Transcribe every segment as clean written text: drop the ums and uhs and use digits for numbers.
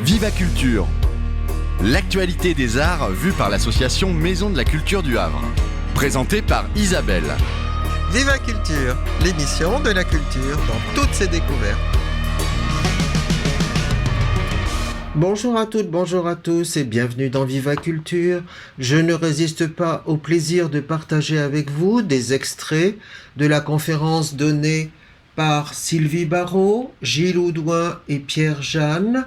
Viva Culture, l'actualité des arts vue par l'association Maison de la Culture du Havre. Présentée par Isabelle. Viva Culture, l'émission de la culture dans toutes ses découvertes. Bonjour à toutes, bonjour à tous et bienvenue dans Viva Culture. Je ne résiste pas au plaisir de partager avec vous des extraits de la conférence donnée par Sylvie Barrault, Gilles Houdouin et Pierre Jeanne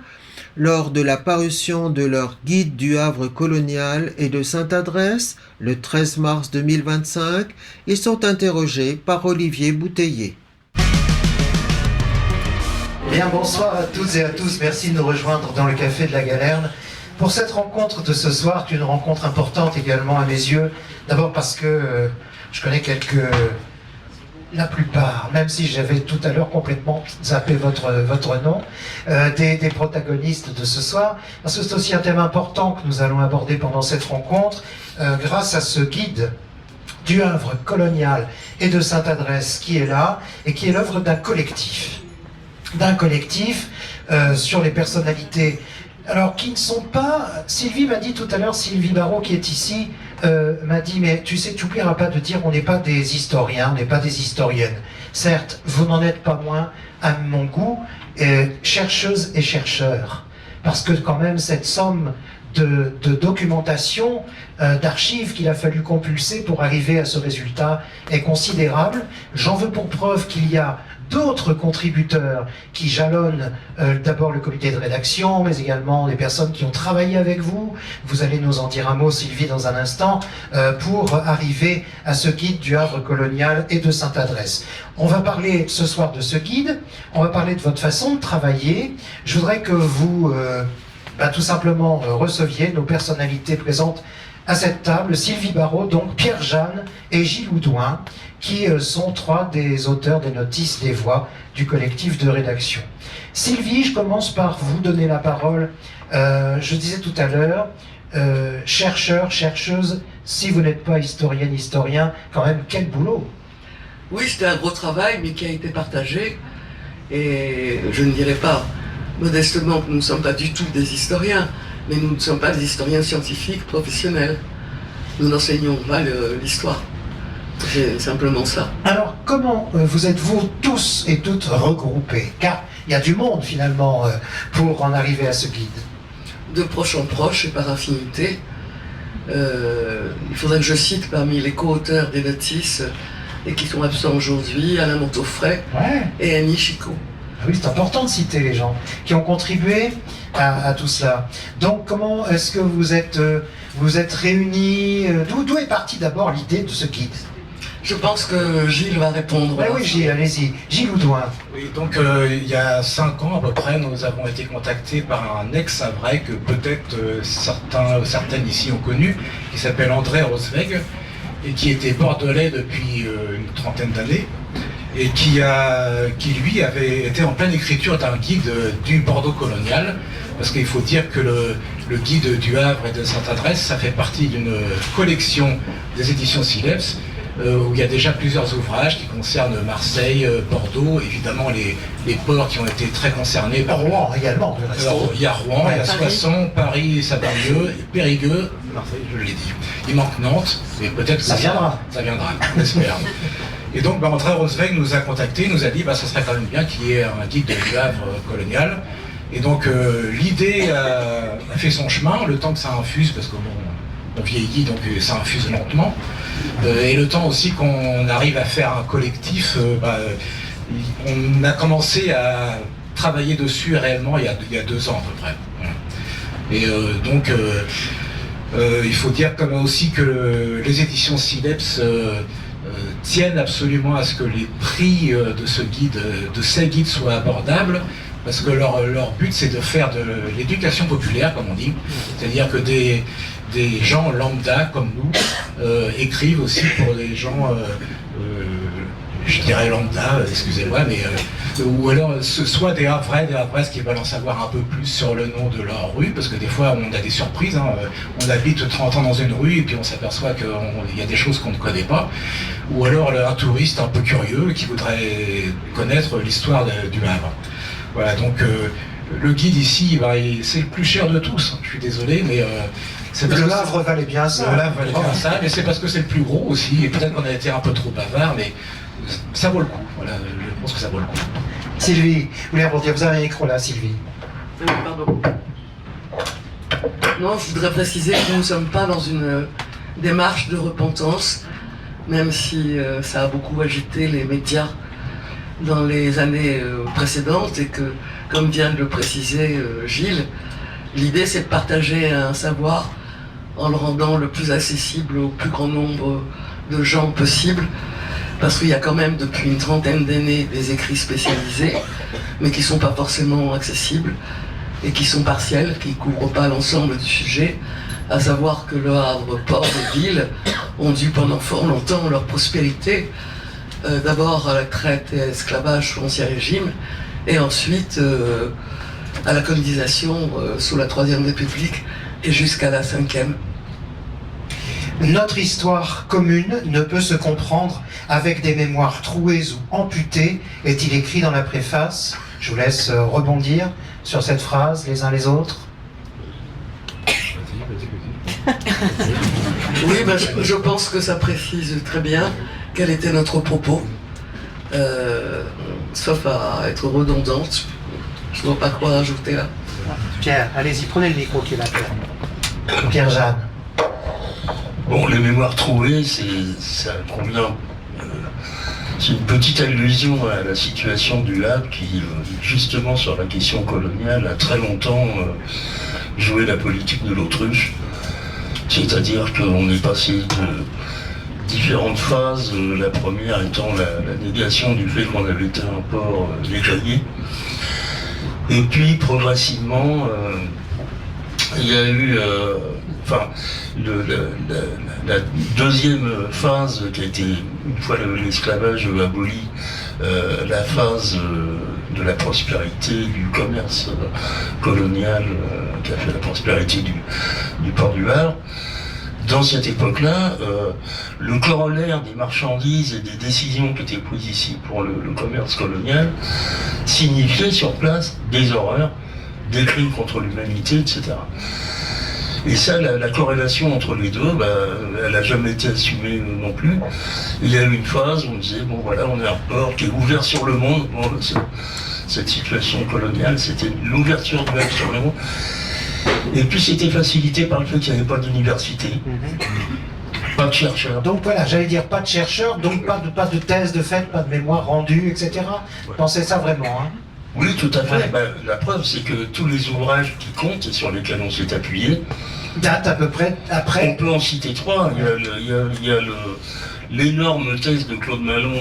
lors de la parution de leur guide du Havre colonial et de Sainte-Adresse le 13 mars 2025. Ils sont interrogés par Olivier Bouteiller. Bien, bonsoir à toutes et à tous. Merci de nous rejoindre dans le Café de la Galerne pour cette rencontre de ce soir, qui est une rencontre importante également à mes yeux. D'abord parce que je connais la plupart, même si j'avais tout à l'heure complètement zappé votre nom, des protagonistes de ce soir, parce que c'est aussi un thème important que nous allons aborder pendant cette rencontre, grâce à ce guide du Havre colonial et de Sainte-Adresse qui est là, et qui est l'œuvre d'un collectif sur les personnalités, alors qui ne sont pas... Sylvie m'a dit tout à l'heure, Sylvie Barrault qui est ici, m'a dit, mais tu sais, tu n'oublieras pas de dire, on n'est pas des historiens, on n'est pas des historiennes. Certes, vous n'en êtes pas moins, à mon goût, chercheuses et chercheurs. Parce que quand même, cette somme de documentation, d'archives qu'il a fallu compulser pour arriver à ce résultat est considérable. J'en veux pour preuve qu'il y a d'autres contributeurs qui jalonnent d'abord le comité de rédaction, mais également les personnes qui ont travaillé avec vous. Vous allez nous en dire un mot, Sylvie, dans un instant, pour arriver à ce guide du Havre colonial et de Sainte-Adresse. On va parler ce soir de ce guide, on va parler de votre façon de travailler. Je voudrais que vous, tout simplement, receviez nos personnalités présentes à cette table, Sylvie Barrault, donc Pierre Jeanne et Gilles Houdouin, qui sont trois des auteurs des notices des voix du collectif de rédaction. Sylvie, je commence par vous donner la parole. Je disais tout à l'heure, chercheurs, chercheuses, si vous n'êtes pas historienne, historien, quand même, quel boulot! Oui, c'était un gros travail, mais qui a été partagé. Et je ne dirais pas modestement que nous ne sommes pas du tout des historiens, mais nous ne sommes pas des historiens scientifiques professionnels. Nous n'enseignons pas l'histoire. C'est simplement ça. Alors, comment vous êtes-vous tous et toutes regroupés? Car il y a du monde, finalement, pour en arriver à ce guide. De proche en proche et par affinité. Il faudrait que je cite parmi les co-auteurs des notices, et qui sont absents aujourd'hui, Alain Montauffray et Annie Chicot. Ah oui, c'est important de citer les gens qui ont contribué à tout cela. Donc, comment est-ce que vous êtes réunis? D'où est partie d'abord l'idée de ce guide? Je pense que Gilles va répondre. Oui, Gilles, allez-y. Gilles Houdouin. Oui, donc il y a 5 ans à peu près, nous avons été contactés par un ex-Havrais que peut-être certaines ici ont connu, qui s'appelle André Rosweg, et qui était bordelais depuis une trentaine d'années, et qui lui avait été en pleine écriture d'un guide du Bordeaux colonial, parce qu'il faut dire que le guide du Havre et de Sainte-Adresse, ça fait partie d'une collection des éditions Sileps, où il y a déjà plusieurs ouvrages qui concernent Marseille, Bordeaux, évidemment les ports qui ont été très concernés par Rouen également. Il y a Rouen, il y a Soissons, Paris, sa banlieue, Périgueux, Marseille, je l'ai dit. Il manque Nantes, mais peut-être que ça viendra. Ça viendra, on espère. Et donc André Rosweg nous a contactés, nous a dit ça serait quand même bien qu'il y ait un guide du Havre colonial. Et donc l'idée a fait son chemin, le temps que ça infuse, parce que on vieillit, donc ça infuse lentement. Et le temps aussi qu'on arrive à faire un collectif, on a commencé à travailler dessus réellement il y a 2 ans à peu près. Et donc il faut dire comme aussi que les éditions Sileps tiennent absolument à ce que les prix de ces guides soient abordables, parce que leur but c'est de faire de l'éducation populaire, comme on dit, c'est-à-dire que des gens lambda comme nous écrivent aussi pour des gens, je dirais lambda, excusez-moi, mais ou alors soit des Havraises qui veulent en savoir un peu plus sur le nom de leur rue, parce que des fois on a des surprises, on habite 30 ans dans une rue et puis on s'aperçoit qu'il y a des choses qu'on ne connaît pas, ou alors un touriste un peu curieux qui voudrait connaître l'histoire du Havre. Voilà, donc le guide ici, c'est le plus cher de tous. Je suis désolé, mais c'est parce Le que Havre valait bien ça. le Havre valait bien ça, mais c'est parce que c'est le plus gros aussi. Et peut-être qu'on a été un peu trop bavard, mais ça vaut le coup. Voilà, je pense que ça vaut le coup. Sylvie, vous voulez rebondir? Vous avez un micro là, Sylvie. Pardon. Non, je voudrais préciser que nous ne sommes pas dans une démarche de repentance, même si ça a beaucoup agité les médias dans les années précédentes et que, comme vient de le préciser Gilles, l'idée c'est de partager un savoir en le rendant le plus accessible au plus grand nombre de gens possible, parce qu'il y a quand même depuis une trentaine d'années des écrits spécialisés, mais qui ne sont pas forcément accessibles et qui sont partiels, qui ne couvrent pas l'ensemble du sujet, à savoir que Le Havre, port et ville, ont dû pendant fort longtemps leur prospérité, d'abord à la traite et à l'esclavage sous l'Ancien Régime, et ensuite à la colonisation sous la Troisième République et jusqu'à la Cinquième. Notre histoire commune ne peut se comprendre avec des mémoires trouées ou amputées, est-il écrit dans la préface. Je vous laisse rebondir sur cette phrase les uns les autres. Oui, ben, je pense que ça précise très bien quel était notre propos, sauf à être redondante. Je ne vois pas quoi rajouter là. Pierre, allez-y, prenez le micro qui est là, Pierre. Pierre-Jeanne. Bon, les mémoires trouvées, ça convient. C'est une petite allusion à la situation du Havre qui, justement sur la question coloniale, a très longtemps joué la politique de l'autruche. C'est-à-dire qu'on est passé de différentes phases, la première étant la négation du fait qu'on avait été un port détaillé. Et puis progressivement, il y a eu la deuxième phase qui a été, une fois l'esclavage aboli, la phase de la prospérité du commerce colonial qui a fait la prospérité du port du Havre. Dans cette époque-là, le corollaire des marchandises et des décisions qui étaient prises ici pour le commerce colonial signifiait sur place des horreurs, des crimes contre l'humanité, etc. Et ça, la corrélation entre les deux, elle n'a jamais été assumée non plus. Il y a eu une phase où on disait, bon voilà, on est un port qui est ouvert sur le monde. Bon, cette situation coloniale, c'était l'ouverture du Havre sur le monde. Et puis c'était facilité par le fait qu'il n'y avait pas d'université, pas de chercheurs. Donc voilà, j'allais dire pas de chercheurs, donc pas de thèse de fait, pas de mémoire rendue, etc. Vous pensez ça vraiment, hein? Oui, tout à fait. Ouais. La preuve, c'est que tous les ouvrages qui comptent et sur lesquels on s'est appuyé, Date à peu près on après. peut en citer trois. Il y a l'énorme thèse de Claude Malon,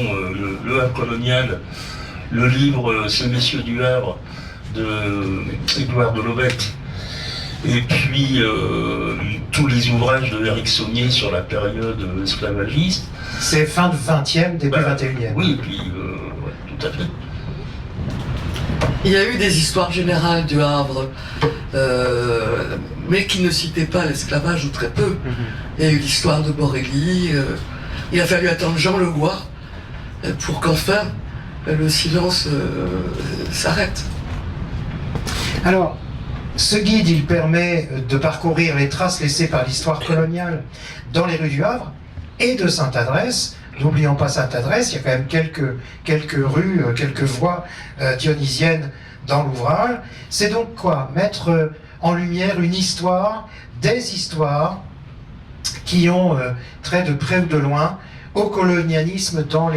le Havre colonial, le livre Ces messieurs du Havre de Édouard de Lobette, et puis tous les ouvrages de Éric Saunier sur la période esclavagiste. C'est fin du 20e, début 21e. Oui, et puis ouais, tout à fait. Il y a eu des histoires générales du Havre, mais qui ne citaient pas l'esclavage ou très peu. Il y a eu l'histoire de Borély. Il a fallu attendre Jean Le Goy pour qu'enfin le silence s'arrête. Alors, ce guide, il permet de parcourir les traces laissées par l'histoire coloniale dans les rues du Havre et de Sainte-Adresse. N'oublions pas Sainte-Adresse, il y a quand même quelques rues, quelques voies dionysiennes dans l'ouvrage. C'est donc quoi? Mettre en lumière une histoire, des histoires qui ont trait de près ou de loin au colonialisme dans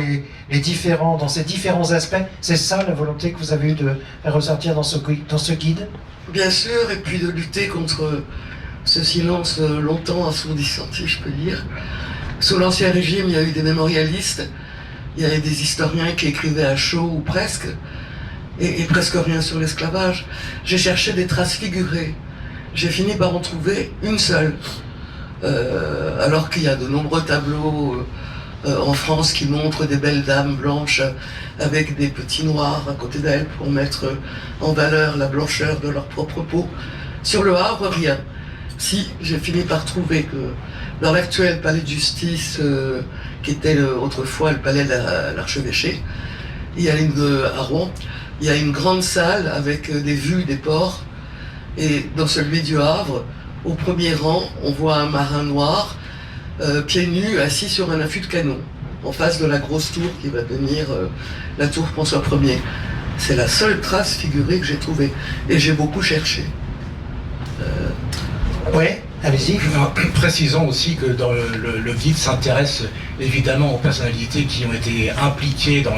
ces différents aspects. C'est ça la volonté que vous avez eue de faire ressortir dans ce guide? Bien sûr, et puis de lutter contre ce silence longtemps assourdissant, si je peux dire. Sous l'Ancien Régime, il y a eu des mémorialistes, il y avait des historiens qui écrivaient à chaud ou presque, et presque rien sur l'esclavage. J'ai cherché des traces figurées. J'ai fini par en trouver une seule, alors qu'il y a de nombreux tableaux en France qui montrent des belles dames blanches avec des petits noirs à côté d'elles pour mettre en valeur la blancheur de leur propre peau. Sur le Havre, rien. Si, j'ai fini par trouver que dans l'actuel palais de justice, qui était autrefois le palais de l'archevêché, il y a à Rouen, il y a une grande salle avec des vues des ports. Et dans celui du Havre, au premier rang, on voit un marin noir, pieds nus, assis sur un affût de canon, en face de la grosse tour qui va devenir la tour François Ier. C'est la seule trace figurée que j'ai trouvée. Et j'ai beaucoup cherché. Oui, allez-y. Précisons aussi que dans le guide s'intéresse évidemment aux personnalités qui ont été impliquées dans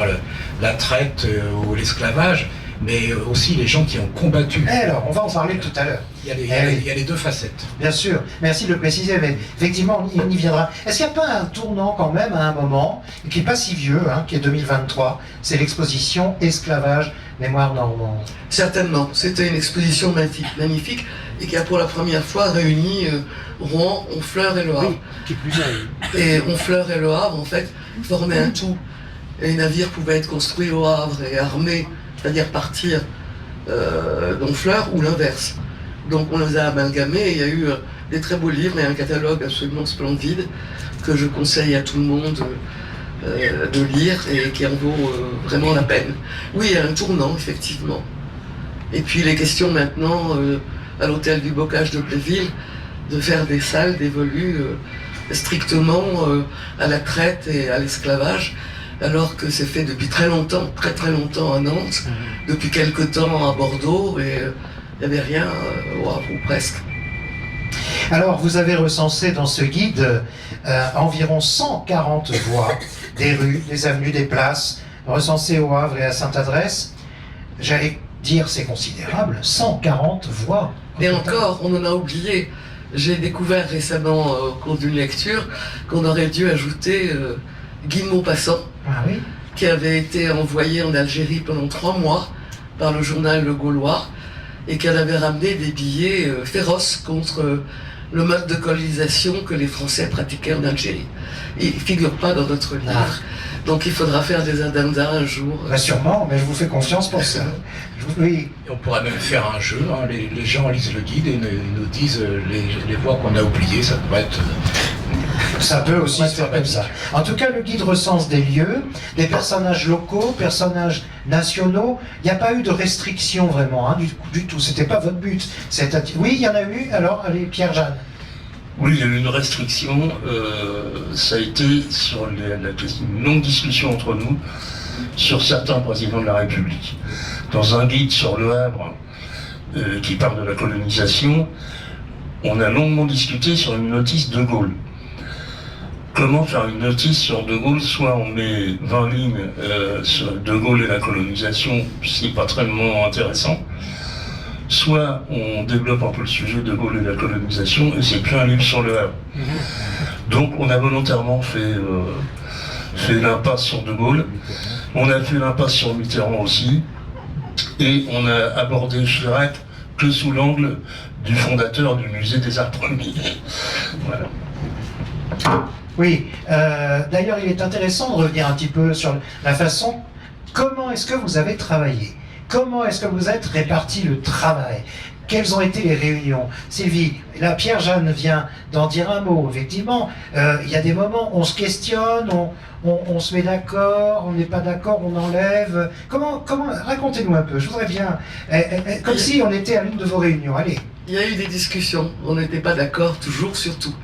la traite ou l'esclavage, mais aussi les gens qui ont combattu. Alors, on va en parler tout à l'heure. Il y a les deux facettes. Bien sûr, merci de le préciser, mais effectivement, on y viendra. Est-ce qu'il n'y a pas un tournant quand même à un moment, qui n'est pas si vieux, qui est 2023, c'est l'exposition Esclavage, mémoire normande? Certainement, c'était une exposition magnifique et qui a pour la première fois réuni Rouen, Honfleur et Le Havre. Oui, qui est plus jeune. Et Honfleur et Le Havre, en fait, formaient un tout. Et les navires pouvaient être construits au Havre et armés, c'est-à-dire partir d'Honfleur ou l'inverse. Donc on les a amalgamés et il y a eu des très beaux livres et un catalogue absolument splendide que je conseille à tout le monde de lire et qui en vaut vraiment la peine. Oui, il y a un tournant, effectivement. Et puis les questions maintenant à l'hôtel du Bocage de Pléville de faire des salles dévolues strictement à la traite et à l'esclavage, alors que c'est fait depuis très longtemps, très très longtemps à Nantes, depuis quelque temps à Bordeaux, et il n'y avait rien au Havre, ou presque. Alors, vous avez recensé dans ce guide environ 140 voies, des rues, des avenues, des places, recensées au Havre et à Sainte-Adresse. J'allais dire, c'est considérable, 140 voies. Et encore, on en a oublié. J'ai découvert récemment, au cours d'une lecture, qu'on aurait dû ajouter Guy de Maupassant, Ah oui? qui avait été envoyé en Algérie pendant 3 mois par le journal Le Gaulois, et qu'elle avait ramené des billets féroces contre le mode de colonisation que les Français pratiquaient en Algérie. Il ne figure pas dans notre livre, donc il faudra faire des addendas un jour. Bah sûrement, mais je vous fais confiance pour ça. Oui. Et on pourrait même faire un jeu, les gens lisent le guide et nous disent les voies qu'on a oubliées, ça pourrait être... Ça peut aussi se faire comme ça. En tout cas, le guide recense des lieux, des personnages locaux, personnages nationaux. Il n'y a pas eu de restriction vraiment, du tout. C'était pas votre but. Oui, il y en a eu. Alors, allez, Pierre-Jeanne. Oui, il y a eu une restriction. Ça a été sur une longue discussion entre nous sur certains présidents de la République. Dans un guide sur Le Havre qui parle de la colonisation, on a longuement discuté sur une notice de Gaulle. Comment faire une notice sur De Gaulle? Soit on met 20 lignes sur De Gaulle et la colonisation, c'est pas tellement intéressant. Soit on développe un peu le sujet De Gaulle et la colonisation, et c'est plus un livre sur Le Havre. Donc on a volontairement fait l'impasse sur De Gaulle. On a fait l'impasse sur Mitterrand aussi. Et on a abordé Chirac que sous l'angle du fondateur du musée des Arts Premiers. Voilà. Oui, d'ailleurs, il est intéressant de revenir un petit peu sur la façon, comment est-ce que vous avez travaillé? Comment est-ce que vous êtes réparti le travail? Quelles ont été les réunions? Sylvie, là, Pierre-Jeanne vient d'en dire un mot, effectivement. Il y a des moments où on se questionne, on se met d'accord, on n'est pas d'accord, on enlève. Comment racontez-nous un peu, je voudrais bien, comme si on était à l'une de vos réunions, allez. Il y a eu des discussions, on n'était pas d'accord toujours sur tout.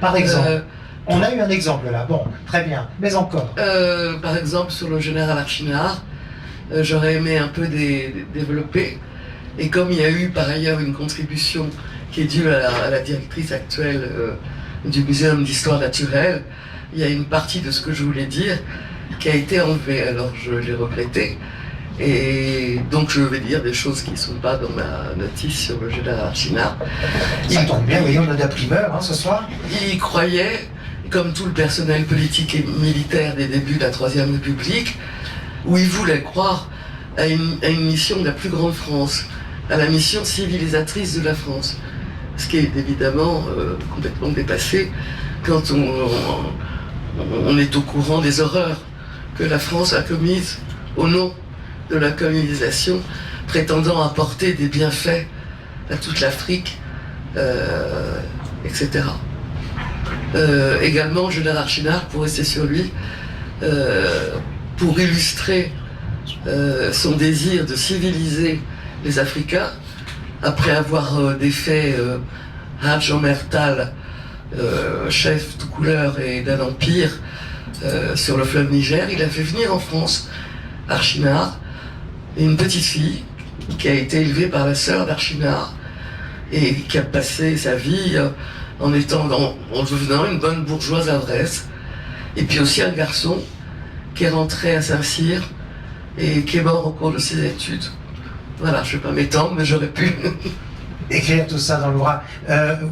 Par exemple on a eu un exemple là, bon, très bien, mais encore. Par exemple, sur le général Archinard, j'aurais aimé un peu développer. Et comme il y a eu par ailleurs une contribution qui est due à la directrice actuelle du Muséum d'Histoire Naturelle, il y a une partie de ce que je voulais dire qui a été enlevée. Alors je l'ai regretté. Et donc je vais dire des choses qui ne sont pas dans ma notice sur le général Archinard. Ça tombe bien, oui, on a de la primeur ce soir. Il croyait, comme tout le personnel politique et militaire des débuts de la Troisième République, où il voulait croire à une mission de la plus grande France, à la mission civilisatrice de la France. Ce qui est évidemment complètement dépassé quand on est au courant des horreurs que la France a commises au nom de la colonisation, prétendant apporter des bienfaits à toute l'Afrique, etc. Également, général Archinard, pour rester sur lui, pour illustrer son désir de civiliser les Africains, après avoir défait Hadj Omer Tall, chef de couleur et d'un empire sur le fleuve Niger, il a fait venir en France Archinard et une petite fille qui a été élevée par la sœur d'Archinard et qui a passé sa vie en devenant une bonne bourgeoise à Brest. Et puis aussi un garçon qui est rentré à Saint-Cyr et qui est mort au cours de ses études. Voilà, je ne vais pas m'étendre, mais j'aurais pu. Écrire tout ça dans l'ouvrage.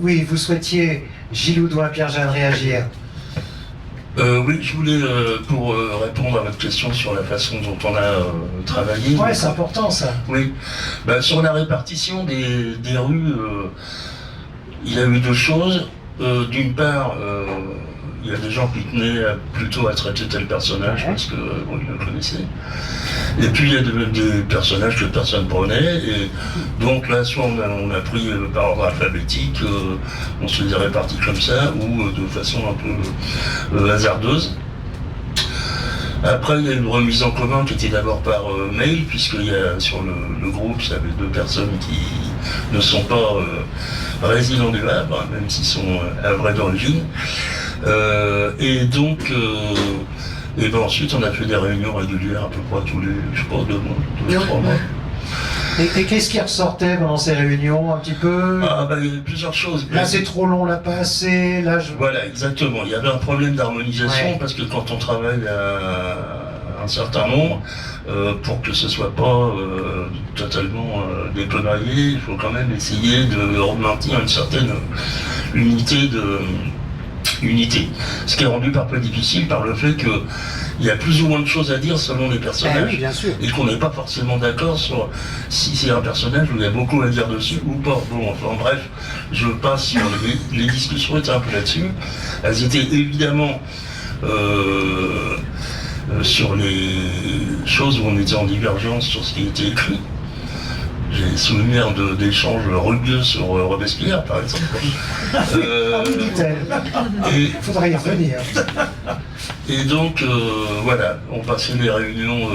Oui, vous souhaitiez, Gilles Oudouin, Pierre-Jeanne, réagir. Oui, je voulais, pour répondre à votre question sur la façon dont on a travaillé. Ouais, c'est important ça. Oui, sur la répartition des rues, il y a eu deux choses. D'une part, il y a des gens qui tenaient plutôt à traiter tel personnage parce que ils le connaissaient. Et puis il y a des personnages que personne prenait. Et donc là, soit on a pris par ordre alphabétique, on se les a répartis comme ça, ou de façon un peu hasardeuse. Après, il y a une remise en commun qui était d'abord par mail, puisqu'il y a sur le groupe, il y avait deux personnes qui ne sont pas résidents du Havre, même s'ils sont havrais d'origine. Et donc, ensuite, on a fait des réunions régulières à peu près tous les, je sais pas, 2 mois, 3 mois. Et qu'est-ce qui ressortait pendant ces réunions, un petit peu? Il y a plusieurs choses. Là, c'est trop long, là, pas assez, là, je... Voilà, exactement. Il y avait un problème d'harmonisation, parce que quand on travaille à un certain nombre, pour que ce soit pas totalement déployé, il faut quand même essayer de maintenir une certaine unité. Ce qui est rendu parfois difficile par le fait qu'il y a plus ou moins de choses à dire selon les personnages. Oui, bien sûr. Et qu'on n'est pas forcément d'accord sur si c'est un personnage où il y a beaucoup à dire dessus ou pas. Bon, enfin bref, je passe sur les discussions étaient un peu là-dessus. Elles étaient évidemment sur les choses où on était en divergence sur ce qui était écrit. J'ai souvenir d'échanges rugueux sur Robespierre, par exemple. Il faudrait y revenir. Et donc, voilà, on passait les réunions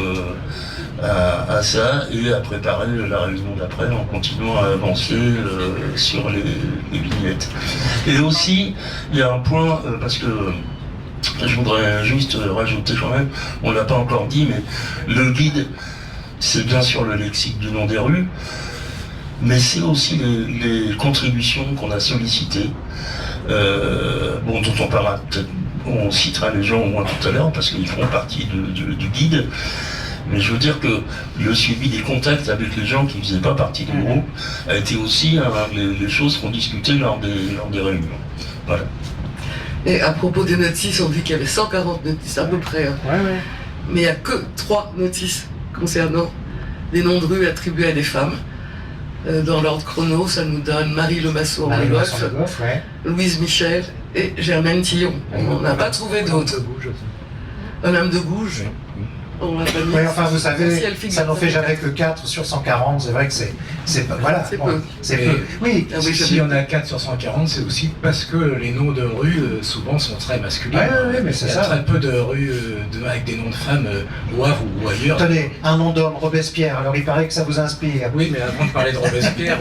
à ça et à préparer la réunion d'après en continuant à avancer sur les vignettes. Et aussi, il y a un point, parce que je voudrais juste rajouter quand même, on ne l'a pas encore dit, mais le guide, c'est bien sûr le lexique du nom des rues, mais c'est aussi les contributions qu'on a sollicitées, dont on parlera peut-être, on citera les gens au moins tout à l'heure, parce qu'ils feront partie du guide, mais je veux dire que le suivi des contacts avec les gens qui ne faisaient pas partie du groupe a été aussi les choses qu'on discutait lors des réunions. Voilà. Et à propos des notices, on dit qu'il y avait 140 notices à peu près, hein. Mais il n'y a que 3 notices concernant des noms de rues attribués à des femmes. Dans l'ordre chrono, ça nous donne Marie Lemassoure en Goff, Louise Michel et Germaine Tillon. On n'a pas trouvé d'autres. Madame de Gouges. On l'a pas mis. Oui, enfin, vous savez, ça n'en fait jamais que 4 sur 140. C'est vrai que c'est voilà. C'est peu. C'est peu. Oui. Si on a 4 sur 140, c'est aussi parce que les noms de rues souvent sont très masculins. Oui, mais c'est ça. Il y a très peu de rues avec des noms de femmes au Havre ou ailleurs. Tenez, un nom d'homme, Robespierre. Alors il paraît que ça vous inspire. Oui, mais avant de parler de Robespierre,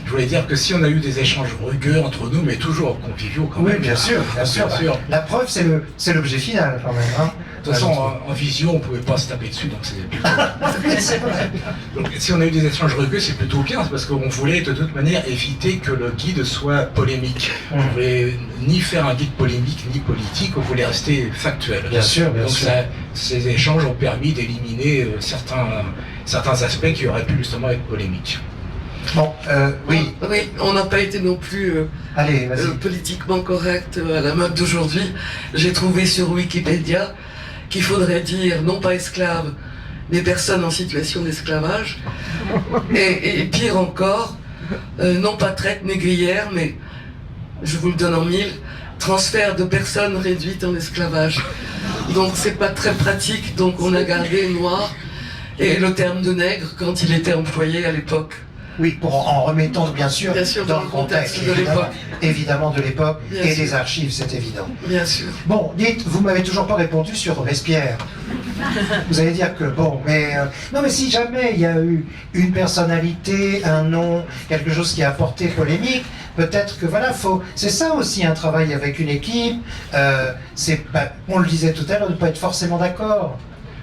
je voulais dire que si on a eu des échanges rugueux entre nous, mais toujours conviviaux quand même. Oui, bien sûr. La preuve, c'est l'objet final quand même. Hein. De toute façon, en visio, on ne pouvait pas se taper dessus, donc c'est plutôt... Donc, si on a eu des échanges rugueux, c'est plutôt bien, parce qu'on voulait de toute manière éviter que le guide soit polémique. On ne voulait ni faire un guide polémique ni politique, on voulait rester factuel. Bien sûr, bien donc sûr. Ces échanges ont permis d'éliminer certains aspects qui auraient pu justement être polémiques. Bon, oui. Oui, on n'a pas été non plus Allez, vas-y. politiquement correct à la mode d'aujourd'hui. J'ai trouvé sur Wikipédia qu'il faudrait dire non pas esclaves, mais personnes en situation d'esclavage. Et pire encore, non pas traite négrière, mais, je vous le donne en 1000, transfert de personnes réduites en esclavage. Donc c'est pas très pratique, donc on a gardé noir et le terme de nègre quand il était employé à l'époque. Oui, en remettant bien sûr dans le contexte de l'époque. Évidemment de l'époque Bien et sûr. des archives, c'est évident. Bien sûr. Bon, dites, vous m'avez toujours pas répondu sur Robespierre. Vous allez dire que bon, mais non, mais si jamais il y a eu une personnalité, un nom, quelque chose qui a apporté polémique, peut-être que voilà, c'est ça aussi un travail avec une équipe. On le disait tout à l'heure, de ne pas être forcément d'accord.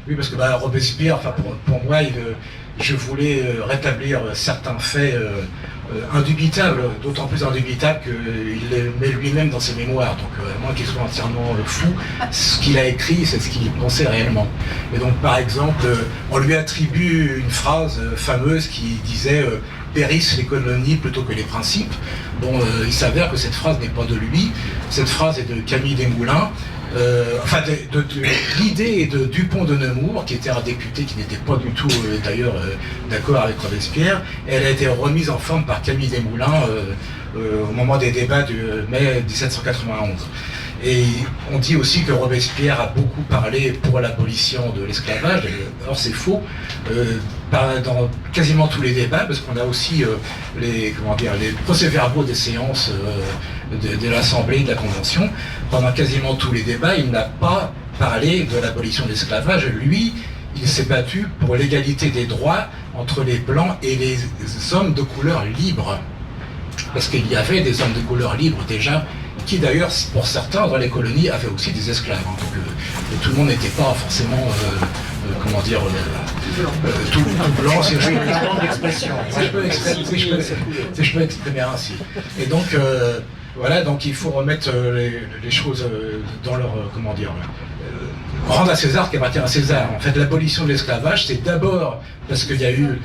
Oui, parce que Robespierre, enfin pour moi, je voulais rétablir certains faits indubitables, d'autant plus indubitables qu'il les met lui-même dans ses mémoires. Donc, à moins qu'il soit entièrement fou, ce qu'il a écrit, c'est ce qu'il pensait réellement. Et donc, par exemple, on lui attribue une phrase fameuse qui disait périssent les colonies plutôt que les principes. Bon, il s'avère que cette phrase n'est pas de lui. Cette phrase est de Camille Desmoulins. L'idée est de Dupont de Nemours, qui était un député qui n'était pas du tout d'ailleurs d'accord avec Robespierre. Elle a été remise en forme par Camille Desmoulins au moment des débats du mai 1791. Et on dit aussi que Robespierre a beaucoup parlé pour l'abolition de l'esclavage. Or c'est faux. Dans quasiment tous les débats, parce qu'on a aussi les procès-verbaux des séances de l'Assemblée et de la Convention. Pendant quasiment tous les débats, il n'a pas parlé de l'abolition de l'esclavage. Lui, il s'est battu pour l'égalité des droits entre les Blancs et les hommes de couleur libre. Parce qu'il y avait des hommes de couleur libre déjà, qui d'ailleurs, pour certains, dans les colonies, avaient aussi des esclaves. Donc tout le monde n'était pas forcément, tout blanc, si je peux exprimer ainsi. Et donc, voilà, donc il faut remettre les choses dans leur, rendre à César ce qui appartient à César. En fait, l'abolition de l'esclavage, c'est d'abord parce qu'il y a eu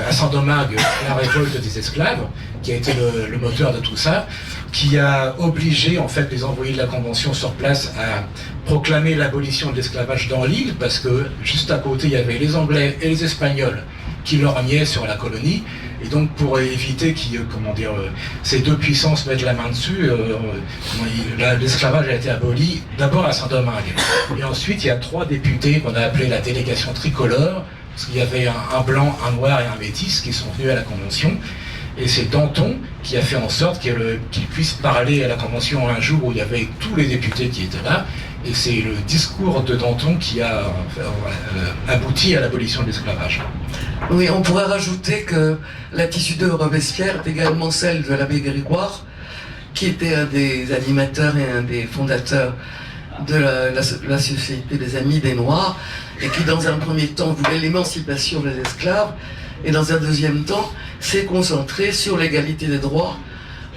à Saint-Domingue la révolte des esclaves, qui a été le moteur de tout ça, qui a obligé en fait les envoyés de la Convention sur place à proclamer l'abolition de l'esclavage dans l'île, parce que juste à côté il y avait les Anglais et les Espagnols qui lorgnaient sur la colonie, et donc pour éviter ces deux puissances mettent la main dessus, l'esclavage a été aboli d'abord à Saint-Domingue. Et ensuite il y a 3 députés qu'on a appelés la délégation tricolore, parce qu'il y avait un blanc, un noir et un métis qui sont venus à la Convention. Et c'est Danton qui a fait en sorte qu'il puisse parler à la Convention un jour où il y avait tous les députés qui étaient là. Et c'est le discours de Danton qui a abouti à l'abolition de l'esclavage. Oui, on pourrait rajouter que l'attitude de Robespierre est également celle de l'abbé Grégoire, qui était un des animateurs et un des fondateurs de la Société des Amis des Noirs, et qui dans un premier temps voulait l'émancipation des esclaves, et dans un deuxième temps s'est concentré sur l'égalité des droits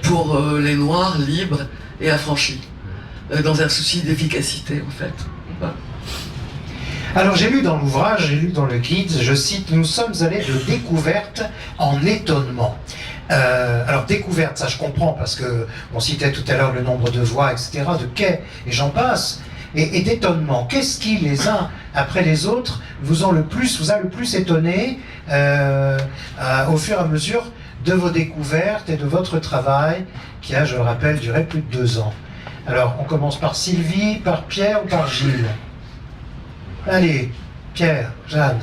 pour les Noirs libres et affranchis, dans un souci d'efficacité en fait. Voilà. Alors j'ai lu dans l'ouvrage, j'ai lu dans le guide, je cite, nous sommes allés de découverte en étonnement. Alors découverte, ça je comprends, parce que on citait tout à l'heure le nombre de voix, etc., de quais, et j'en passe, et d'étonnement. Qu'est-ce qui, les uns après les autres, vous a le plus étonné au fur et à mesure de vos découvertes et de votre travail, qui a, je le rappelle, duré plus de 2 ans. Alors on commence par Sylvie, par Pierre ou par Gilles? Allez, Pierre, Jeanne.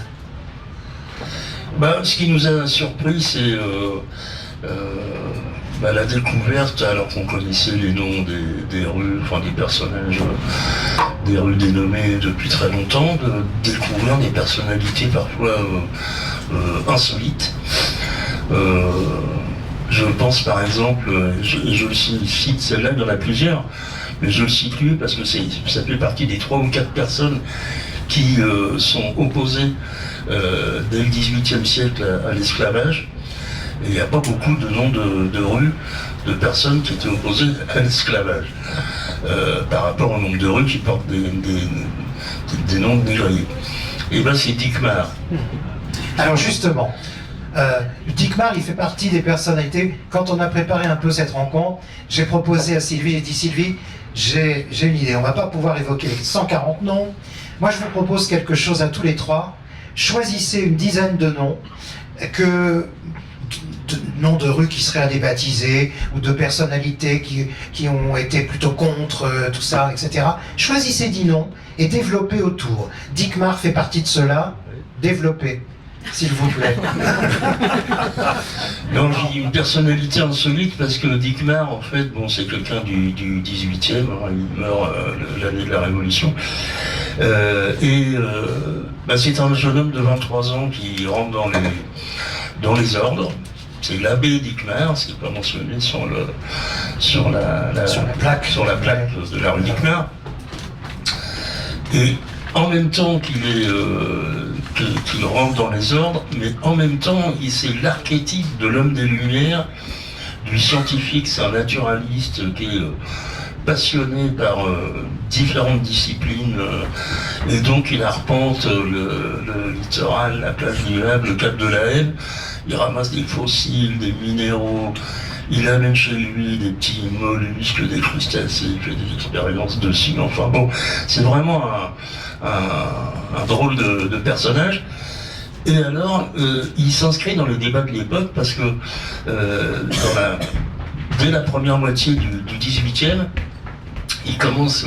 Ce qui nous a surpris, c'est la découverte, alors qu'on connaissait les noms des rues, enfin des personnages des rues dénommées depuis très longtemps, de découvrir des personnalités parfois insolites. Je pense par exemple, je cite celle-là, il y en a plusieurs, mais je le cite parce que ça fait partie des 3 ou 4 personnes qui sont opposées dès le XVIIIe siècle à l'esclavage. Et il n'y a pas beaucoup de noms de rues de personnes qui étaient opposées à l'esclavage par rapport au nombre de rues qui portent des noms négriers. Et bien c'est Dickmar. Alors justement, Dickmar, il fait partie des personnalités. Quand on a préparé un peu cette rencontre, j'ai proposé à Sylvie, j'ai dit Sylvie, j'ai une idée, on ne va pas pouvoir évoquer les 140 noms. Moi je vous propose quelque chose à tous les 3. Choisissez une dizaine de noms, noms de rues qui seraient à débaptiser, ou de personnalités qui ont été plutôt contre tout ça, etc. Choisissez 10 noms et développez autour. Dickmar fait partie de cela, développez. s'il vous plaît. Non, j'ai une personnalité insolite parce que Dickmar, en fait, bon, c'est quelqu'un du 18e, hein, il meurt l'année de la Révolution. C'est un jeune homme de 23 ans qui rentre dans les ordres. C'est l'abbé Dickmar, ce qui n'est pas mentionné sur la plaque de la rue Dickmar. Et en même temps qu'il rentre dans les ordres, mais en même temps, c'est l'archétype de l'homme des Lumières, du scientifique, c'est un naturaliste qui est passionné par différentes disciplines, et donc il arpente le littoral, la plage du Havre, le cap de la Haine, il ramasse des fossiles, des minéraux, il amène chez lui des petits mollusques, des crustacés, il fait des expériences dessus, enfin bon, c'est vraiment un drôle de personnage. Et alors, il s'inscrit dans les débats de l'époque parce que dès la première moitié du 18e, il commence,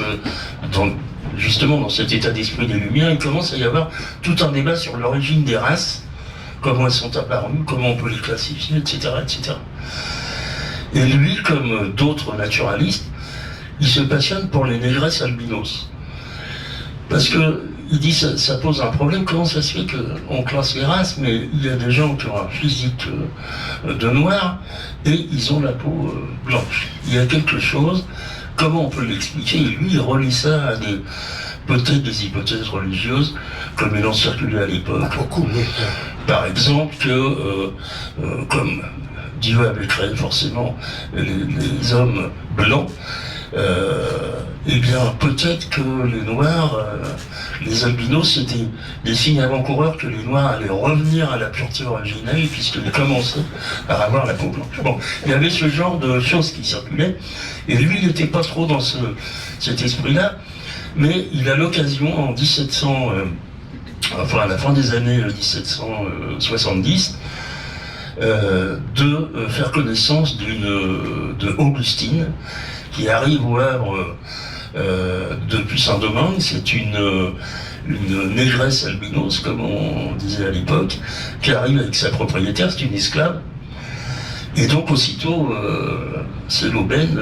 justement dans cet état d'esprit des Lumières, il commence à y avoir tout un débat sur l'origine des races, comment elles sont apparues, comment on peut les classifier, etc., etc. Et lui, comme d'autres naturalistes, il se passionne pour les négresses albinos. Parce que il dit ça pose un problème, comment ça se fait qu'on classe les races, mais il y a des gens qui ont un physique de noir et ils ont la peau blanche. Il y a quelque chose, comment on peut l'expliquer? Et lui, il relie ça à peut-être des hypothèses religieuses, comme il en circulait à l'époque. Beaucoup, oui. Par exemple, comme Dieu avait créé forcément les hommes blancs, eh bien, peut-être que les Noirs, les albinos, c'était des signes avant-coureurs que les Noirs allaient revenir à la pureté originelle puisqu'ils commençaient par avoir la peau blanche. Bon, il y avait ce genre de choses qui circulaient, et lui, il n'était pas trop dans cet esprit-là, mais il a l'occasion en 1700, à la fin des années 1770, de faire connaissance de Augustine, qui arrive au Havre depuis Saint-Domingue. C'est une négresse albinos, comme on disait à l'époque, qui arrive avec sa propriétaire, c'est une esclave. Et donc aussitôt, c'est l'aubaine,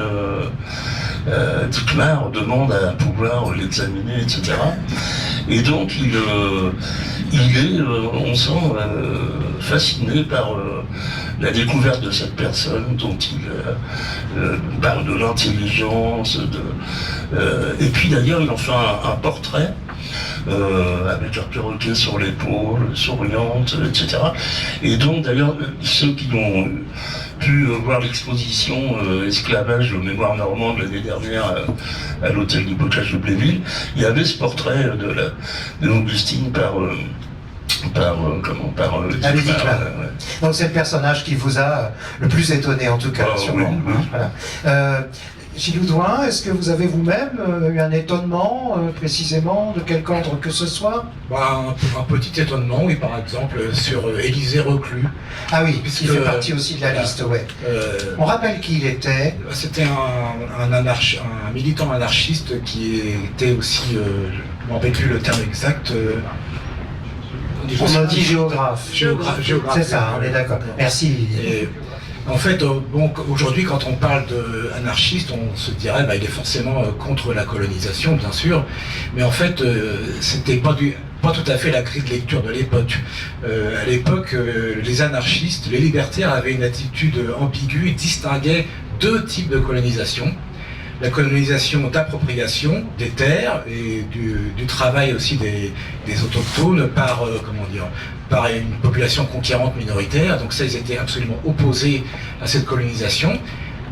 Dickmar demande à pouvoir l'examiner, etc. Et donc il est, on sent, fasciné par la découverte de cette personne dont il parle de l'intelligence, et puis d'ailleurs il en fait un portrait avec un perroquet sur l'épaule, souriante, etc. Et donc d'ailleurs ceux qui ont pu voir l'exposition Esclavage de mémoire normande l'année dernière à l'hôtel du Bocage de Bléville, il y avait ce portrait de Augustine par Dickmar. Ouais. Donc c'est le personnage qui vous a le plus étonné en tout cas, sûrement. Oui. Voilà. Gilles Houdouin, est-ce que vous avez vous-même eu un étonnement précisément de quelque ordre que ce soit? Un petit étonnement, oui, par exemple, sur Élisée Reclus. Ah oui, puisqu'il fait partie aussi de la liste, ouais. On rappelle qui il était. C'était un militant anarchiste qui était aussi, je ne me rappelle plus le terme exact. On m'a dit géographe. Géographe. C'est ça, on est d'accord. Merci. Et, en fait, aujourd'hui, quand on parle d'anarchiste, on se dirait il est forcément contre la colonisation, bien sûr, mais en fait, c'était pas tout à fait la grille de lecture de l'époque. À l'époque, les anarchistes, les libertaires avaient une attitude ambiguë et distinguaient deux types de colonisation. La colonisation d'appropriation des terres et du travail aussi des autochtones par une population conquérante minoritaire. Donc ça, ils étaient absolument opposés à cette colonisation.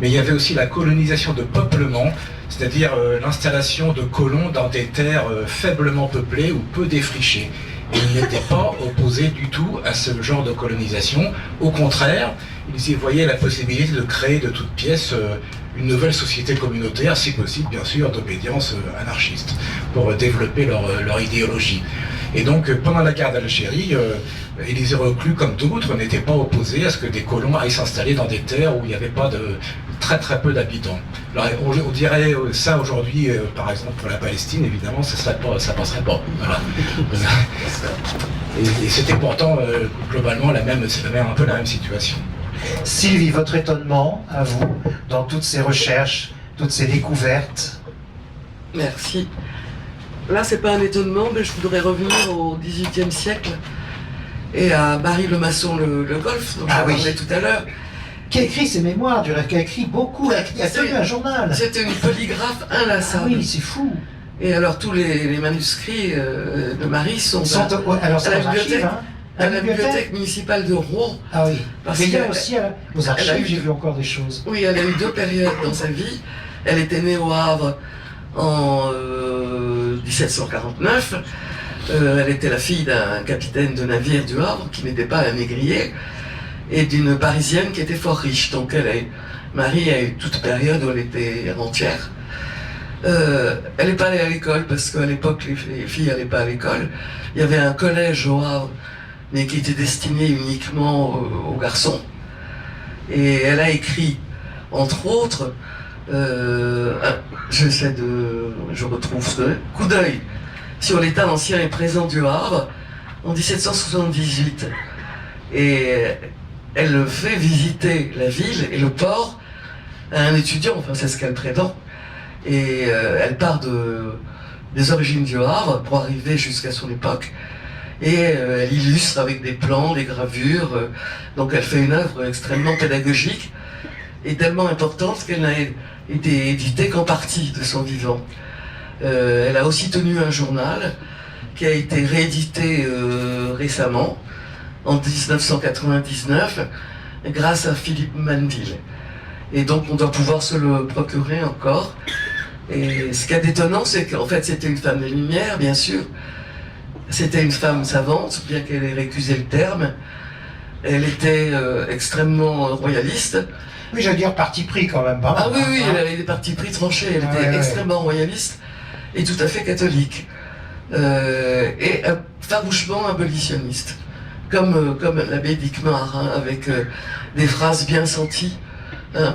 Mais il y avait aussi la colonisation de peuplement, c'est-à-dire l'installation de colons dans des terres faiblement peuplées ou peu défrichées. Et ils n'étaient pas opposés du tout à ce genre de colonisation. Au contraire, ils y voyaient la possibilité de créer de toutes pièces une nouvelle société communautaire, si possible, bien sûr, d'obédience anarchiste, pour développer leur idéologie. Et donc, pendant la guerre d'Algérie, Élisée Reclus, comme d'autres, n'était pas opposé à ce que des colons aillent s'installer dans des terres où il n'y avait pas très peu d'habitants. Alors, on dirait ça aujourd'hui, par exemple, pour la Palestine, évidemment, ça passerait pas. Voilà. Et c'était pourtant globalement un peu la même situation. Sylvie, votre étonnement à vous dans toutes ces recherches, toutes ces découvertes? Merci. Là, c'est pas un étonnement, mais je voudrais revenir au XVIIIe siècle et à Marie Lemasson le Golfe, dont je parlais tout à l'heure. Qui a écrit ses mémoires, qui a écrit beaucoup, qui a tenu un journal. C'était une polygraphe inlassable. Ah oui, c'est fou. Et alors tous les manuscrits de Marie sont alors, à la bibliothèque, hein, à la bibliothèque municipale de Rouen. Ah oui. Parce Mais il y a qu'elle- aussi aux archives, j'ai vu encore des choses. Oui, elle a eu deux périodes dans sa vie. Elle était née au Havre en 1749. Elle était la fille d'un capitaine de navire du Havre qui n'était pas un négrier et d'une Parisienne qui était fort riche. Donc Marie a eu toute période où elle était rentière. Elle n'est pas allée à l'école parce qu'à l'époque les filles n'allaient pas à l'école. Il y avait un collège au Havre mais qui était destiné uniquement aux garçons. Et elle a écrit, entre autres, je retrouve ce coup d'œil sur l'état ancien et présent du Havre en 1778. Et elle fait visiter la ville et le port à un étudiant, enfin c'est ce qu'elle prétend. Et elle part des origines du Havre pour arriver jusqu'à son époque. Et elle illustre avec des plans, des gravures. Donc elle fait une œuvre extrêmement pédagogique et tellement importante qu'elle n'a été éditée qu'en partie de son vivant. Elle a aussi tenu un journal qui a été réédité récemment, en 1999, grâce à Philippe Manville. Et donc on doit pouvoir se le procurer encore. Et ce qui est étonnant, c'est qu'en fait c'était une femme de lumière, bien sûr. C'était une femme savante, bien qu'elle ait récusé le terme. Elle était extrêmement royaliste. Oui, j'allais dire parti pris quand même, pas mal. Ah oui, oui, hein. elle avait des partis pris tranchés. Elle était ouais. extrêmement royaliste et tout à fait catholique. Et farouchement abolitionniste. Comme l'abbé Dickmarin, avec des phrases bien senties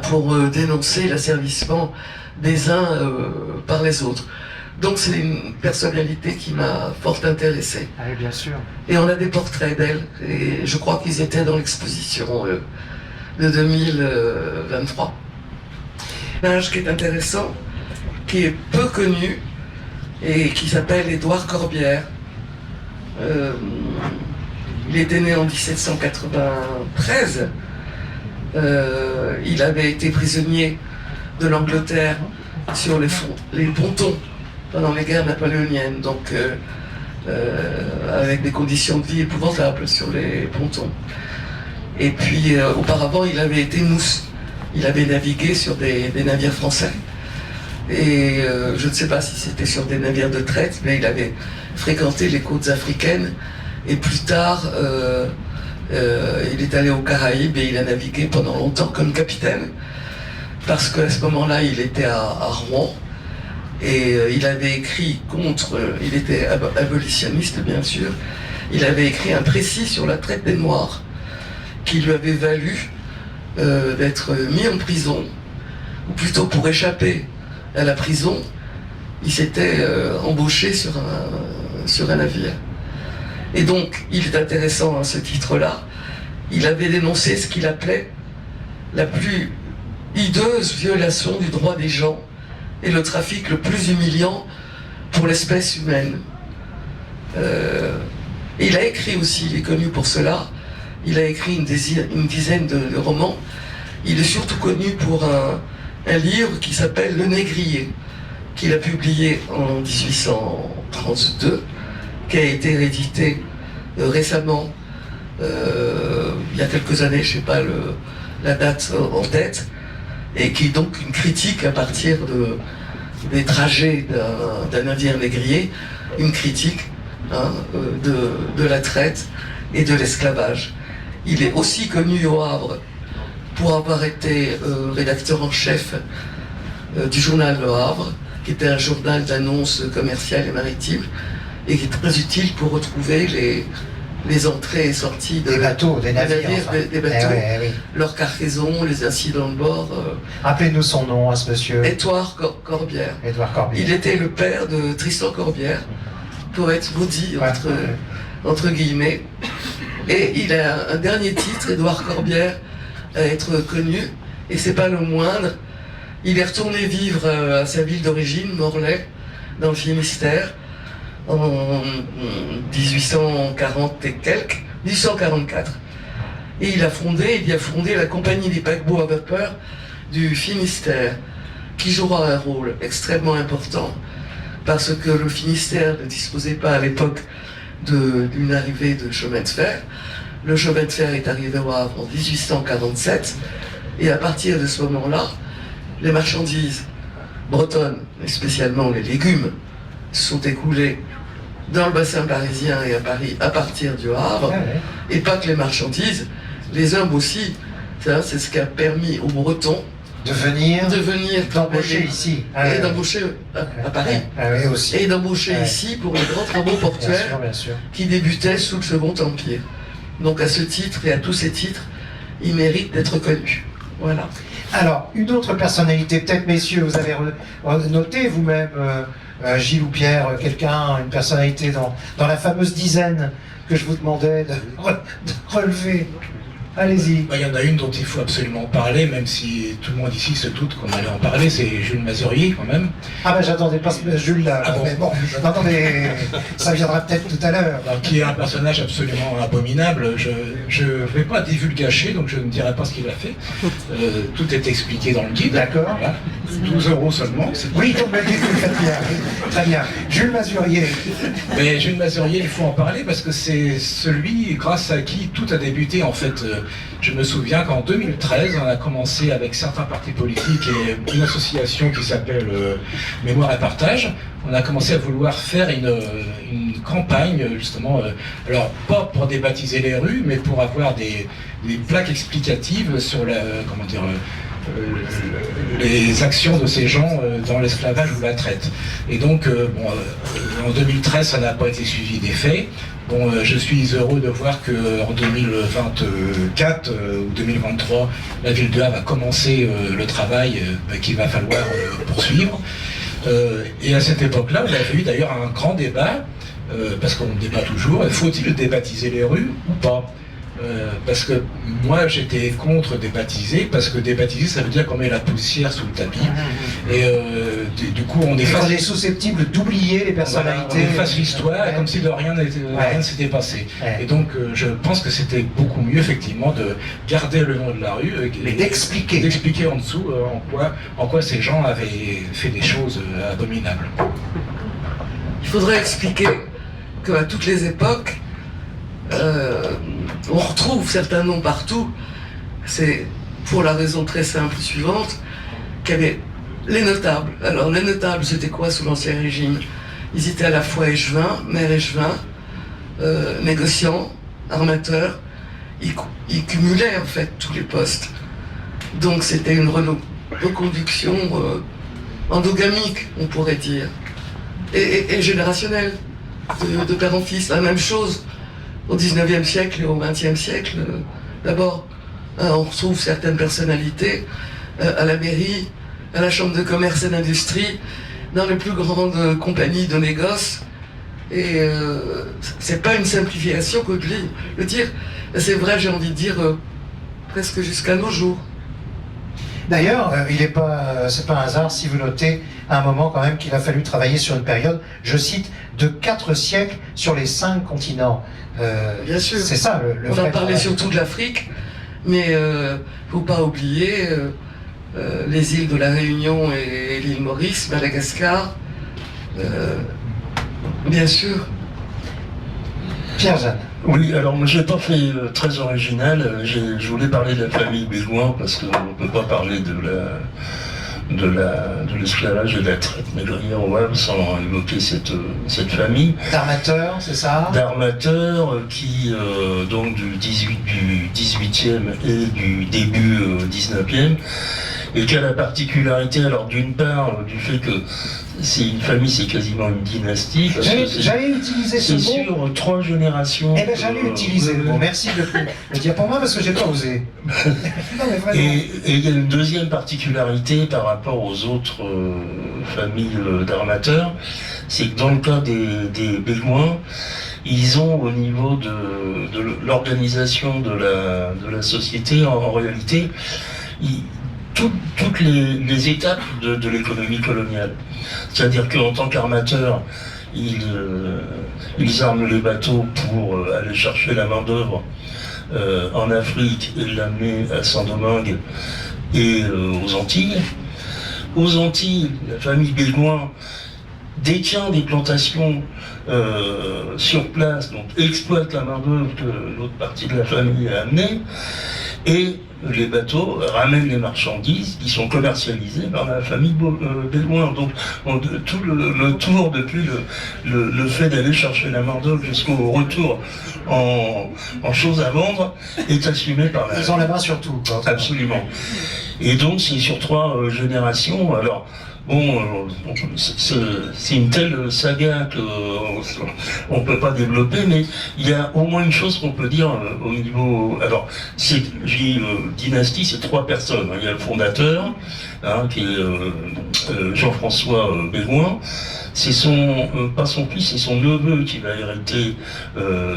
pour dénoncer l'asservissement des uns par les autres. Donc c'est une personnalité qui m'a fort intéressée. Ah oui, bien sûr. Et on a des portraits d'elle, et je crois qu'ils étaient dans l'exposition de 2023. Un personnage qui est intéressant, qui est peu connu, et qui s'appelle Édouard Corbière. Il était né en 1793. Il avait été prisonnier de l'Angleterre sur les pontons pendant les guerres napoléoniennes, donc avec des conditions de vie épouvantables sur les pontons. Et puis auparavant, il avait été mousse. Il avait navigué sur des navires français. Et je ne sais pas si c'était sur des navires de traite, mais il avait fréquenté les côtes africaines. Et plus tard, il est allé aux Caraïbes et il a navigué pendant longtemps comme capitaine. Parce qu'à ce moment-là, il était à Rouen. Et il avait écrit il était abolitionniste bien sûr, il avait écrit un précis sur la traite des Noirs, qui lui avait valu d'être mis en prison, ou plutôt pour échapper à la prison, il s'était embauché sur un navire. Et donc, il est intéressant à ce titre-là, il avait dénoncé ce qu'il appelait la plus hideuse violation du droit des gens, et le trafic le plus humiliant pour l'espèce humaine. Et il a écrit aussi, il est connu pour cela, il a écrit une dizaine de romans. Il est surtout connu pour un livre qui s'appelle Le Négrier, qu'il a publié en 1832, qui a été réédité récemment, il y a quelques années, je ne sais pas la date en tête, et qui est donc une critique à partir des trajets d'un navire négrier, une critique de la traite et de l'esclavage. Il est aussi connu au Havre pour avoir été rédacteur en chef du journal Le Havre, qui était un journal d'annonces commerciales et maritimes, et qui est très utile pour retrouver les entrées et sorties des bateaux, des navires, des bateaux, oui. leur cargaison, les incidents de bord. Rappelez-nous son nom à ce monsieur. Édouard Corbière. Édouard Corbière. Il était le père de Tristan Corbière, poète maudit entre guillemets. Et il a un dernier titre, Édouard Corbière, à être connu, et c'est pas le moindre. Il est retourné vivre à sa ville d'origine, Morlaix, dans le Finistère, en 1840 et quelques, 1844. Et il a fondé la compagnie des paquebots à vapeur du Finistère, qui jouera un rôle extrêmement important, parce que le Finistère ne disposait pas à l'époque d'une arrivée de chemin de fer. Le chemin de fer est arrivé au Havre en 1847, et à partir de ce moment-là, les marchandises bretonnes, et spécialement les légumes, se sont écoulés dans le bassin parisien et à Paris à partir du Havre, et pas que les marchandises, les hommes aussi. Ça, c'est ce qui a permis aux Bretons De venir d'embaucher ici. Et d'embaucher à Paris. Oui, aussi. Et d'embaucher ici pour les grands travaux portuaires Bien sûr. qui débutaient sous le Second Empire. Donc à ce titre et à tous ces titres, il mérite d'être connu. Voilà. Alors, une autre personnalité, peut-être messieurs, vous avez noté vous-même, Gilles ou Pierre, une personnalité dans la fameuse dizaine que je vous demandais de relever. Allez-y. Il y en a une dont il faut absolument parler, même si tout le monde ici se doute qu'on allait en parler, c'est Jules Mazurier quand même. Ah ben j'attendais pas Jules là, Ah bon. mais bon, non mais ça viendra peut-être tout à l'heure. Alors, qui est un personnage absolument abominable. Je ne vais pas divulgacher, donc je ne dirai pas ce qu'il a fait. Tout est expliqué dans le guide. D'accord. Voilà. 12 € seulement. Oui, donc vous faites bien. Très bien. Jules Mazurier. Mais Jules Mazurier, il faut en parler parce que c'est celui grâce à qui tout a débuté en fait. Je me souviens qu'en 2013, on a commencé avec certains partis politiques et une association qui s'appelle Mémoire et Partage. On a commencé à vouloir faire une campagne, justement, alors pas pour débaptiser les rues, mais pour avoir des plaques explicatives sur les actions de ces gens dans l'esclavage ou la traite. Et donc, en 2013, ça n'a pas été suivi des faits. Bon, je suis heureux de voir qu'en 2024 ou 2023, la ville de Havre a commencé le travail qu'il va falloir poursuivre. Et à cette époque-là, on avait eu d'ailleurs un grand débat, parce qu'on débat toujours, faut-il débaptiser les rues ou pas ? Parce que moi j'étais contre débaptiser, parce que débaptiser ça veut dire qu'on met la poussière sous le tapis. Et du coup on est susceptible d'oublier les personnalités. On efface l'histoire comme si de rien ne s'était passé. Et donc je pense que c'était beaucoup mieux effectivement de garder le nom de la rue et d'expliquer en dessous en quoi ces gens avaient fait des choses abominables. Il faudrait expliquer qu'à toutes les époques, on retrouve certains noms partout. C'est pour la raison très simple suivante qu'il y avait les notables. Alors les notables, c'était quoi sous l'Ancien Régime? Ils étaient à la fois échevins, maires échevins, négociants, armateurs. Ils cumulaient en fait tous les postes. Donc c'était une reconduction endogamique, on pourrait dire, et générationnelle, de père en fils. La même chose au 19e siècle et au 20e siècle. D'abord, on retrouve certaines personnalités à la mairie, à la chambre de commerce et d'industrie, dans les plus grandes compagnies de négoce. Et c'est pas une simplification que de le dire. C'est vrai, j'ai envie de dire, presque jusqu'à nos jours. D'ailleurs, c'est pas un hasard si vous notez à un moment quand même qu'il a fallu travailler sur une période, je cite, de 4 siècles sur les 5 continents. Bien sûr. C'est ça le On vrai va parler surtout de l'Afrique, mais faut pas oublier les îles de la Réunion et l'île Maurice, Madagascar, bien sûr. Pierre-Jeanne. Oui, alors moi j'ai pas fait très original, je voulais parler de la famille Bégoin parce qu'on ne peut pas parler de l'esclavage et de la traite négrière au Havre sans évoquer cette famille. D'armateurs, c'est ça? D'armateurs qui, donc du 18e et du début 19e, et qui a la particularité, alors d'une part, du fait que c'est une famille, c'est quasiment une dynastie. J'allais utiliser ce mot. C'est sur 3 générations. Eh bien, j'allais utiliser le mot. Merci de le dire pour moi parce que j'ai pas osé. Non, mais vraiment. Et il y a une deuxième particularité par rapport aux autres familles d'armateurs, c'est que dans le cas des Bégoins, ils ont au niveau de l'organisation de la société, en réalité, toutes les étapes de l'économie coloniale. C'est-à-dire qu'en tant qu'armateurs, ils arment les bateaux pour aller chercher la main-d'œuvre en Afrique et l'amener à Saint-Domingue et aux Antilles. Aux Antilles, la famille Bégoin détient des plantations sur place, donc exploite la main-d'œuvre que l'autre partie de la famille a amenée, et les bateaux ramènent les marchandises qui sont commercialisées par la famille Bégoin. Donc tout le tour, depuis le fait d'aller chercher la main-d'œuvre jusqu'au retour en choses à vendre, est assumé par la... Ils ont la main sur tout, quoi. Absolument. Et donc c'est sur 3 générations. Alors bon, c'est une telle saga qu'on ne peut pas développer, mais il y a au moins une chose qu'on peut dire au niveau... Alors, dynastie, c'est 3 personnes. Il y a le fondateur, qui est Jean-François Bégoin. C'est pas son fils, c'est son neveu qui va hériter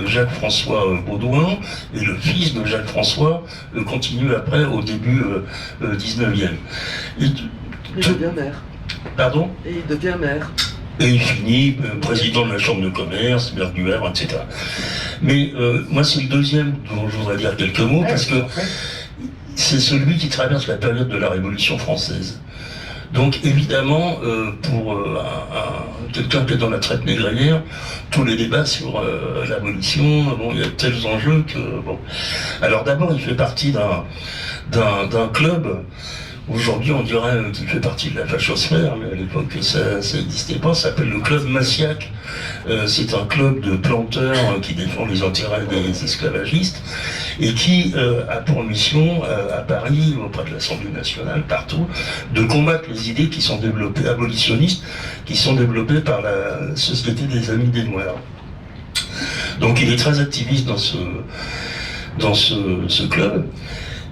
Jacques-François Baudouin, et le fils de Jacques-François continue après au début 19e. Il devient maire. Pardon ? Et il devient maire. Et il finit président de la Chambre de commerce, maire du Havre, etc. Mais moi, c'est le deuxième dont je voudrais dire quelques mots, parce que c'est celui qui traverse la période de la Révolution française. Donc évidemment, pour quelqu'un qui est dans la traite négrière, tous les débats sur l'abolition, bon, il y a tels enjeux que... Bon. Alors d'abord, il fait partie d'un club. Aujourd'hui, on dirait qu'il fait partie de la fachosphère, mais à l'époque, ça n'existait pas. Ça s'appelle le Club Massiac. C'est un club de planteurs qui défend les intérêts des esclavagistes et qui a pour mission, à Paris, auprès de l'Assemblée nationale, partout, de combattre les idées qui sont développées, abolitionnistes, qui sont développées par la Société des Amis des Noirs. Donc il est très activiste dans ce club.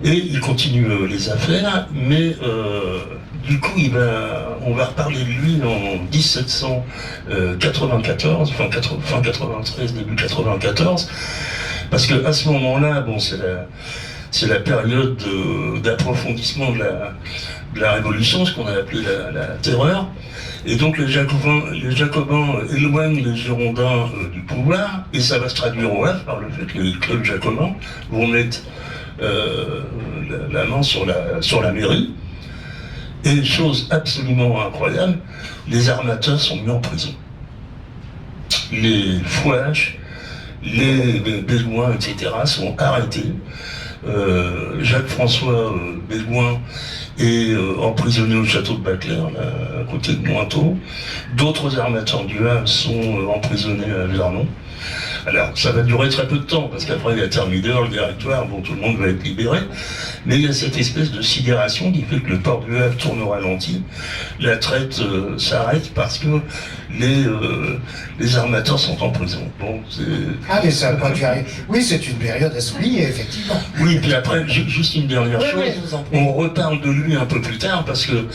Et il continue les affaires, mais du coup, on va reparler de lui en 1794, fin 93, début 94, parce que à ce moment-là, bon, c'est la période d'approfondissement de la Révolution, ce qu'on a appelé la terreur. Et donc les Jacobins éloignent les Girondins du pouvoir, et ça va se traduire au Havre par le fait que les clubs jacobins vont mettre la main sur la mairie. Et chose absolument incroyable, les armateurs sont mis en prison. Les Fouaches, les Bégoin, etc. sont arrêtés. Jacques-François Bégoin est emprisonné au château de Baclair, à côté de Mointeau. D'autres armateurs du Havre sont emprisonnés à Vernon. Alors, ça va durer très peu de temps, parce qu'après, il y a Thermidor, le directoire, bon, tout le monde va être libéré. Mais il y a cette espèce de sidération qui fait que le port du Havre tourne au ralenti. La traite s'arrête parce que les armateurs sont en prison. Bon, mais ça n'a pas dû arriver. Oui, c'est une période à souligner, effectivement. Oui, puis après, juste une dernière chose. On reparle de lui un peu plus tard, parce que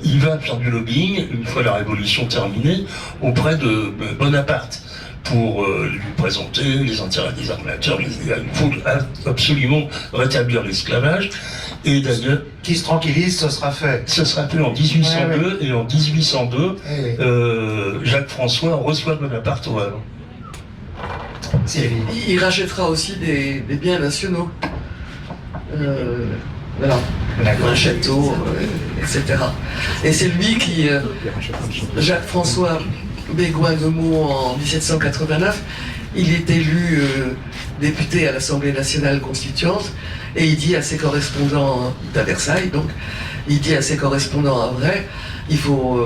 il va faire du lobbying, une fois la Révolution terminée, auprès de Bonaparte, pour lui présenter les intérêts des armateurs. Il faut absolument rétablir l'esclavage. Et d'ailleurs... Qui se tranquillise, ce sera fait. Ce sera fait en 1802, et en 1802, Jacques-François reçoit Bonaparte au Havre. Il rachètera aussi des biens nationaux. Voilà, un château, etc. Et c'est lui qui, Jacques-François Bégoin de Meaux, en 1789, il est élu député à l'Assemblée nationale constituante, et il dit à ses correspondants à Versailles, donc, il dit à ses correspondants à Vrai, il faut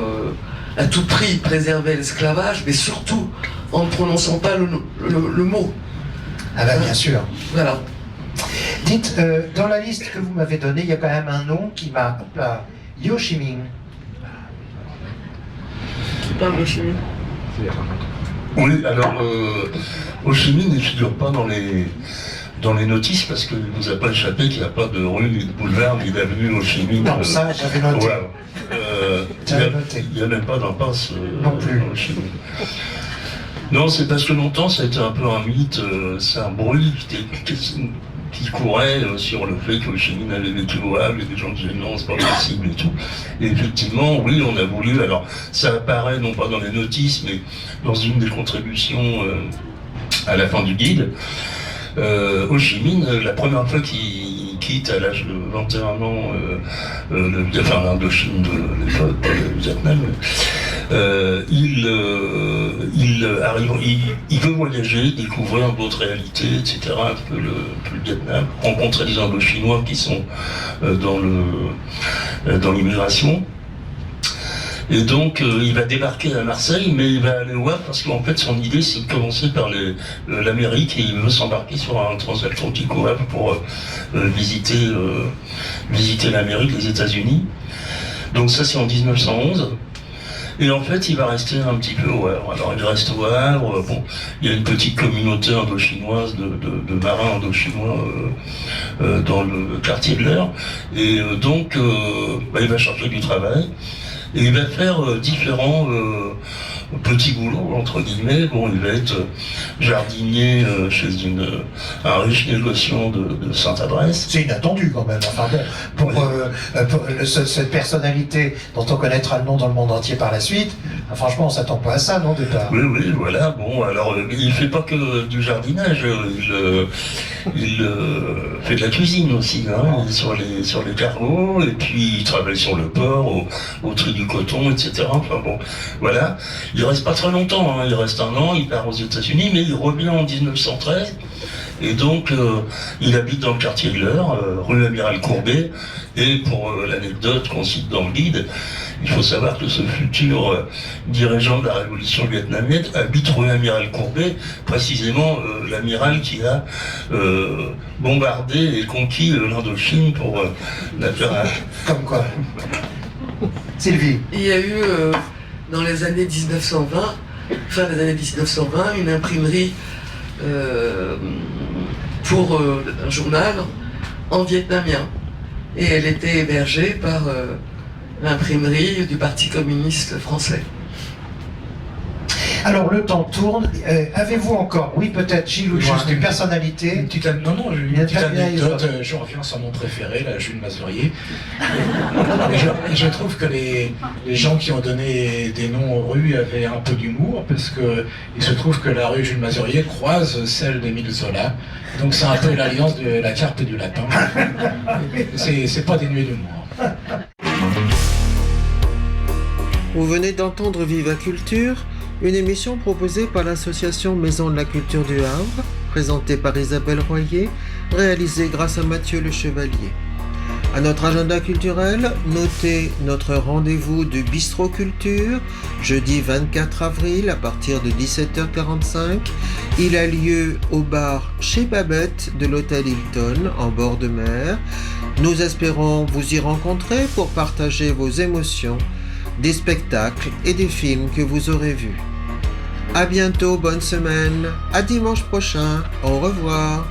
à tout prix préserver l'esclavage, mais surtout en ne prononçant pas le mot. Ah ben bien sûr. Voilà. Dites, dans la liste que vous m'avez donnée, il y a quand même un nom qui m'a... Ho Chi Minh. Qui parle de Ho Chi Minh ? Oui, alors, Ho Chi Minh ne figure pas dans les notices, parce qu'il ne nous a pas échappé qu'il n'y a pas de rue, ni de boulevard, ni d'avenue Ho Chi Minh. Non, ça, j'avais noté. Voilà. Il n'y a même pas d'impasse non plus. Ho Chi Minh. Non, c'est parce que longtemps, ça a été un peu un mythe, c'est un bruit qui courait sur le fait que Ho Chi Minh avait vécu au Havre, et des gens disaient non, c'est pas possible et tout. Et effectivement, oui, on a voulu, alors ça apparaît non pas dans les notices, mais dans une des contributions à la fin du guide. Ho Chi Minh, la première fois qu'il quitte à l'âge de 21 ans l'Indochine de l'époque, pas le Vietnam, il veut voyager, découvrir d'autres réalités, etc., un peu le Vietnam, rencontrer des Indochinois qui sont dans l'immigration. Et donc, il va débarquer à Marseille, mais il va aller au Havre parce qu'en fait, son idée, c'est de commencer par l'Amérique et il veut s'embarquer sur un transatlantique au Havre pour visiter l'Amérique, les États-Unis. Donc ça, c'est en 1911. Et en fait, il va rester un petit peu au Havre. Alors, il reste au Havre. Bon, il y a une petite communauté indochinoise de marins indochinois dans le quartier de l'Eure. Et donc, il va chercher du travail. Et il va faire différents petits boulots, entre guillemets. Bon, il va être jardinier chez un riche négociant de Sainte-Adresse. C'est inattendu quand même. Enfin bon, pour cette personnalité dont on connaîtra le nom dans le monde entier par la suite, franchement, on s'attend pas à ça, non, au départ. Oui, voilà. Bon, alors, il fait pas que du jardinage. Il fait de la cuisine aussi, hein, sur les cargos, et puis il travaille sur le port, au tri du coton, etc. Enfin bon, voilà. Il reste pas très longtemps, hein. Il reste un an, il part aux États-Unis, mais il revient en 1913. Et donc, il habite dans le quartier de l'Eure, rue Amiral Courbet. Et pour l'anecdote qu'on cite dans le guide, il faut savoir que ce futur dirigeant de la révolution vietnamienne habite rue Amiral Courbet, précisément l'amiral qui a bombardé et conquis l'Indochine pour la faire. Comme quoi. Sylvie. Il y a eu, dans les années 1920, fin des années 1920, une imprimerie pour un journal en vietnamien. Et elle était hébergée par l'imprimerie du Parti communiste français. Alors le temps tourne. Avez-vous encore, oui peut-être Gilles ou juste une personnalité? Une petite anecdote, je reviens sur mon préféré, la Jules Mazurier. Et je trouve que les gens qui ont donné des noms aux rues avaient un peu d'humour, parce que il se trouve que la rue Jules Mazurier croise celle d'Émile Zola. Donc c'est un peu l'alliance de la carpe et du lapin. C'est pas dénué d'humour. Vous venez d'entendre Viva Culture, une émission proposée par l'association Maison de la Culture du Havre, présentée par Isabelle Royer, réalisée grâce à Mathieu Le Chevalier. À notre agenda culturel, notez notre rendez-vous du Bistrot Culture, jeudi 24 avril à partir de 17h45. Il a lieu au bar Chez Babette de l'hôtel Hilton en bord de mer. Nous espérons vous y rencontrer pour partager vos émotions, des spectacles et des films que vous aurez vus. À bientôt, bonne semaine, à dimanche prochain, au revoir.